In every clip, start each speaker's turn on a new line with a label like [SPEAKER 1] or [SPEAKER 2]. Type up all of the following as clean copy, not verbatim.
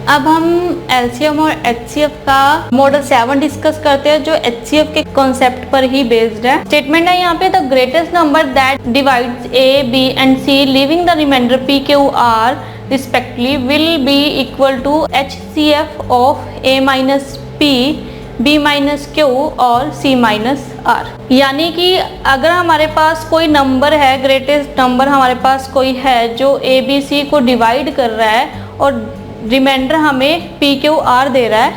[SPEAKER 1] अब हम एलसीएम और एचसीएफ का मॉडल 7 डिस्कस करते हैं, जो एचसीएफ के कॉन्सेप्ट पर ही बेस्ड है। स्टेटमेंट है यहाँ पे, the greatest number that divides A, B and C leaving the remainder P, Q, R respectively will be equal to HCF of A minus P, B minus Q और C minus are. यानी कि अगर हमारे पास कोई number है, greatest number हमारे पास कोई है जो ए बी सी को डिवाइड कर रहा है और रिमाइंडर हमें पी क्यू आर दे रहा है,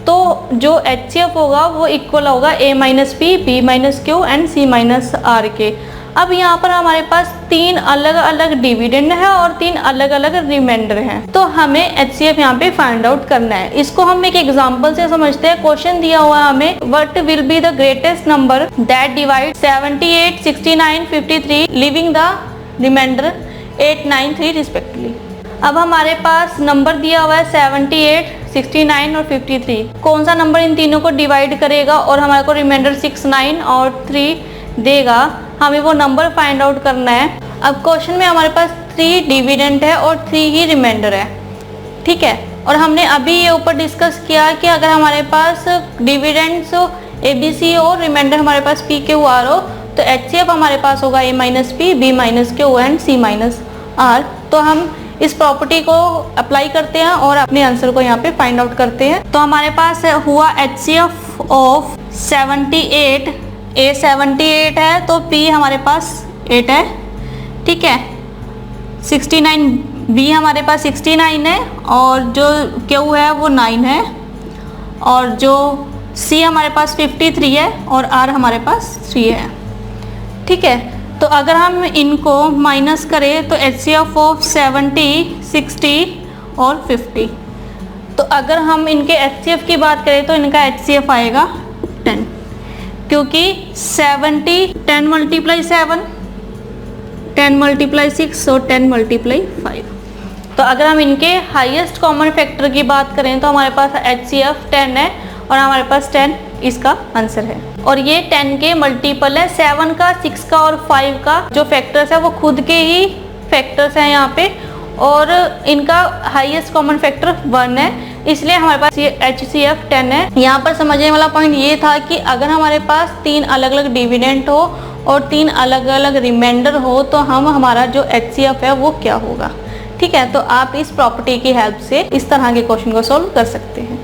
[SPEAKER 1] तो जो एचसीएफ होगा वो इक्वल होगा A minus P, B minus Q and C minus R के। अब यहाँ पर हमारे पास 3 अलग अलग डिविडेंड है और 3 अलग अलग रिमाइंडर हैं, तो हमें एचसीएफ यहाँ पे फाइंड आउट करना है। इसको हम एक एग्जांपल से समझते हैं। क्वेश्चन दिया हुआ है हमें, what will be the greatest number that divide 78, 69, 53 leaving the remainder 8, 9, 3 respectively. अब हमारे पास नंबर दिया हुआ है 78, 69 और 53। कौन सा नंबर इन तीनों को डिवाइड करेगा और हमारे को रिमाइंडर 6, 9 और 3 देगा, हमें वो नंबर फाइंड आउट करना है। अब क्वेश्चन में हमारे पास 3 डिविडेंड है और 3 ही रिमाइंडर है, ठीक है। और हमने अभी ये ऊपर डिस्कस किया कि अगर हमारे पास डिविडेंड्स ए बी सी हो, रिमाइंडर हमारे पास पी क्यू आर हो, तो एचसीएफ हमारे पास होगा A minus P, B minus Q and C minus R. तो हम इस प्रॉपर्टी को अप्लाई करते हैं और अपने आंसर को यहाँ पे फाइंड आउट करते हैं। तो हमारे पास हुआ एचसीएफ ऑफ 78, ए 78 है तो पी हमारे पास 8 है, ठीक है। 69, बी हमारे पास 69 है और जो क्यू है वो 9 है और जो सी हमारे पास 53 है और आर हमारे पास 3 है, ठीक है। तो अगर हम इनको माइनस करें तो एचसीएफ ऑफ 70, 60 और 50। तो अगर हम इनके एचसीएफ की बात करें तो इनका एचसीएफ आएगा 10, क्योंकि 70 10 मल्टीप्लाई 7, 10 मल्टीप्लाई 6 और 10 मल्टीप्लाई 5। तो अगर हम इनके हाईएस्ट कॉमन फैक्टर की बात करें तो हमारे पास एचसीएफ 10 है और हमारे पास 10 इसका आंसर है। और ये 10 के मल्टीपल है, 7 का, 6 का और 5 का जो फैक्टर्स है वो खुद के ही फैक्टर्स हैं यहाँ पे, और इनका हाईएस्ट कॉमन फैक्टर 1 है, इसलिए हमारे पास ये एचसीएफ 10 है। यहाँ पर समझने वाला पॉइंट ये था कि अगर हमारे पास 3 अलग अलग डिविडेंड हो और 3 अलग अलग रिमाइंडर हो तो हमारा जो एचसीएफ है वो क्या होगा, ठीक है। तो आप इस प्रॉपर्टी की हेल्प से इस तरह के क्वेश्चन को सॉल्व कर सकते हैं।